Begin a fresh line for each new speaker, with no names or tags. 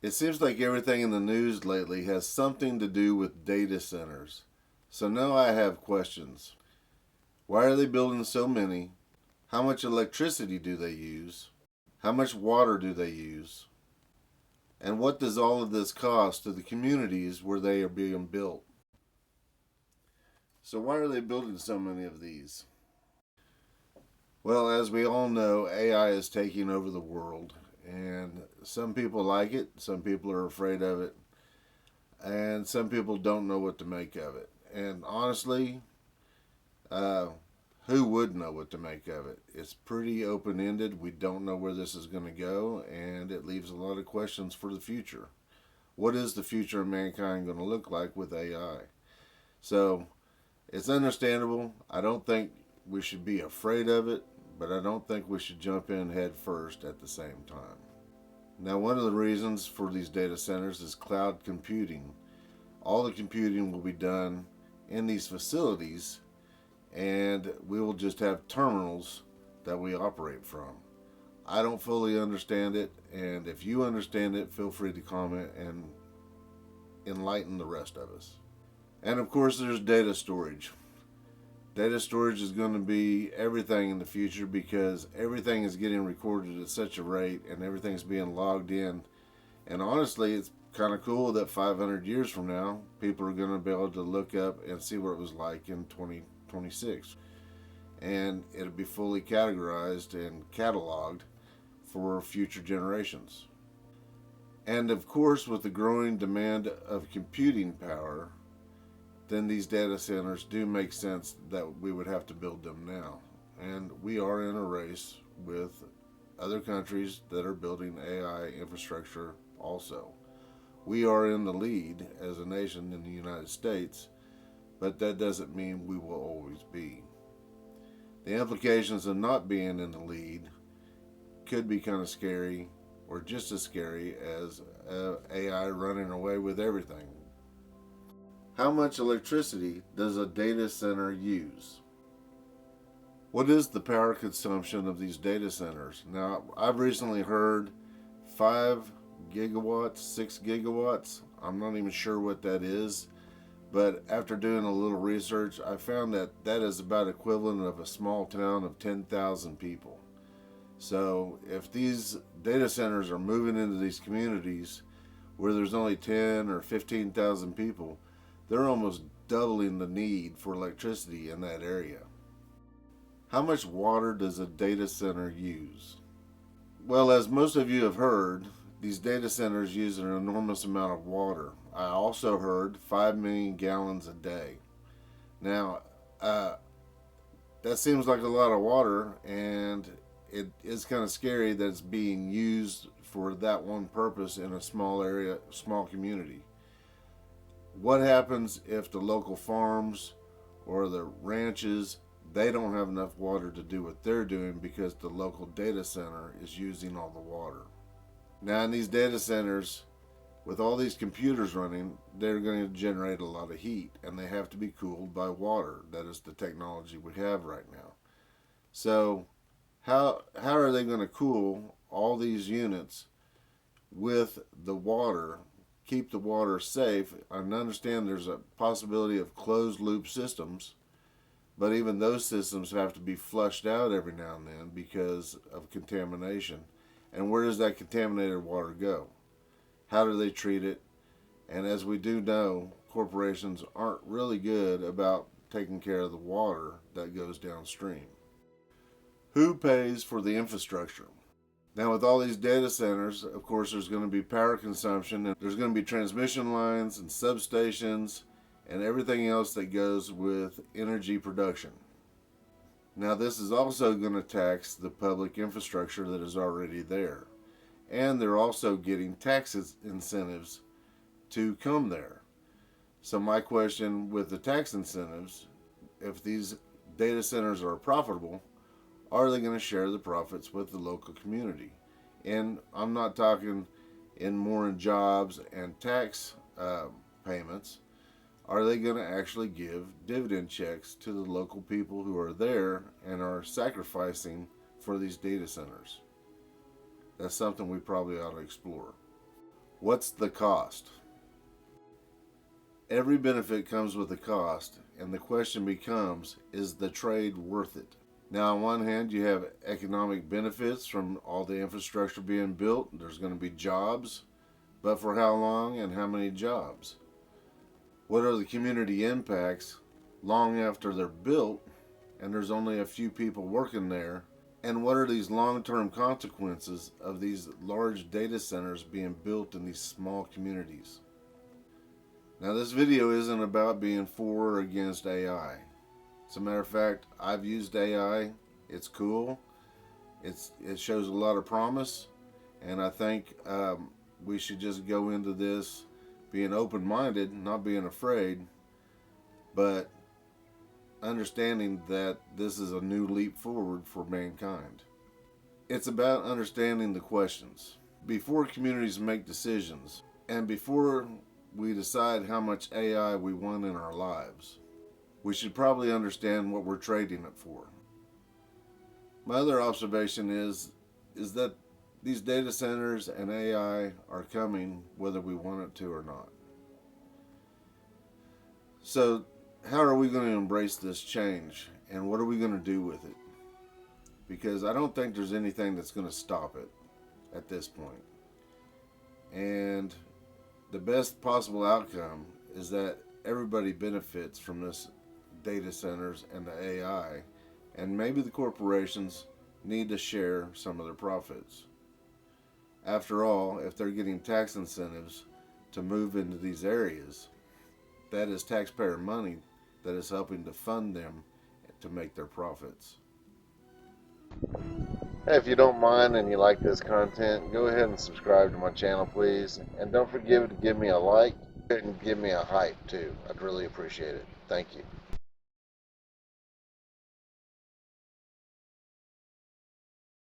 It seems like everything in the news lately has something to do with data centers. So now I have questions. Why are they building so many? How much electricity do they use? How much water do they use? And what does all of this cost to the communities where they are being built? So, why are they building so many of these? Well, as we all know, AI is taking over the world, and some people like it, some people are afraid of it, and some people don't know what to make of it. And honestly, uh, who would know what to make of it? It's pretty open ended. We don't know where this is going to go, and it leaves a lot of questions for the future. What is the future of mankind going to look like with AI? So it's understandable. I don't think we should be afraid of it, but I don't think we should jump in head first at the same time. Now, one of the reasons for these data centers is cloud computing. All the computing will be done in these facilities, and we will just have terminals that we operate from. I don't fully understand it, and if you understand it, feel free to comment and enlighten the rest of us. And of course, there's data storage. Data storage is going to be everything in the future because everything is getting recorded at such a rate and everything's being logged in. And honestly, it's kind of cool that 500 years from now, people are going to be able to look up and see what it was like in 2026. And it'll be fully categorized and cataloged for future generations. And of course, with the growing demand of computing power, then these data centers do make sense that we would have to build them now. And we are in a race with other countries that are building AI infrastructure also. We are in the lead as a nation in the United States, but that doesn't mean we will always be. The implications of not being in the lead could be kind of scary, or just as scary as AI running away with everything. How much electricity does a data center use? What is the power consumption of these data centers? Now, I've recently heard 5 gigawatts, 6 gigawatts. I'm not even sure what that is, but after doing a little research, I found that that is about equivalent of a small town of 10,000 people. So if these data centers are moving into these communities where there's only 10 or 15,000 people, they're almost doubling the need for electricity in that area. How much water does a data center use? Well, as most of you have heard, these data centers use an enormous amount of water. I also heard 5 million gallons a day. Now, that seems like a lot of water, and it is kind of scary that it's being used for that one purpose in a small area, small community. What happens if the local farms or the ranches, they don't have enough water to do what they're doing because the local data center is using all the water? Now, in these data centers, with all these computers running, they're going to generate a lot of heat, and they have to be cooled by water. That is the technology we have right now. So how are they going to cool all these units with the water, keep the water safe? I understand there's a possibility of closed loop systems, but even those systems have to be flushed out every now and then because of contamination. And where does that contaminated water go? How do they treat it? And as we do know, corporations aren't really good about taking care of the water that goes downstream. Who pays for the infrastructure? Now, with all these data centers, of course, there's going to be power consumption, and there's going to be transmission lines and substations and everything else that goes with energy production. Now, this is also going to tax the public infrastructure that is already there. And they're also getting tax incentives to come there. So my question with the tax incentives, if these data centers are profitable, are they going to share the profits with the local community? And I'm not talking in jobs and tax payments. Are they going to actually give dividend checks to the local people who are there and are sacrificing for these data centers? That's something we probably ought to explore. What's the cost? Every benefit comes with a cost, and the question becomes, is the trade worth it? Now, on one hand, you have economic benefits from all the infrastructure being built. There's going to be jobs, but for how long and how many jobs? What are the community impacts long after they're built and there's only a few people working there? And what are these long-term consequences of these large data centers being built in these small communities? Now, this video isn't about being for or against AI. As a matter of fact, I've used AI. It's cool. It shows a lot of promise, and I think we should just go into this being open-minded, not being afraid, but understanding that this is a new leap forward for mankind. It's about understanding the questions. Before communities make decisions, and before we decide how much AI we want in our lives, we should probably understand what we're trading it for. My other observation is that these data centers and AI are coming whether we want it to or not. So how are we going to embrace this change, and what are we going to do with it? Because I don't think there's anything that's going to stop it at this point. And the best possible outcome is that everybody benefits from this data centers and the AI, and maybe the corporations need to share some of their profits. After all, if they're getting tax incentives to move into these areas, that is taxpayer money that is helping to fund them to make their profits. Hey, if you don't mind and you like this content, go ahead and subscribe to my channel, please. And don't forget to give me a like and give me a hype too. I'd really appreciate it. Thank you.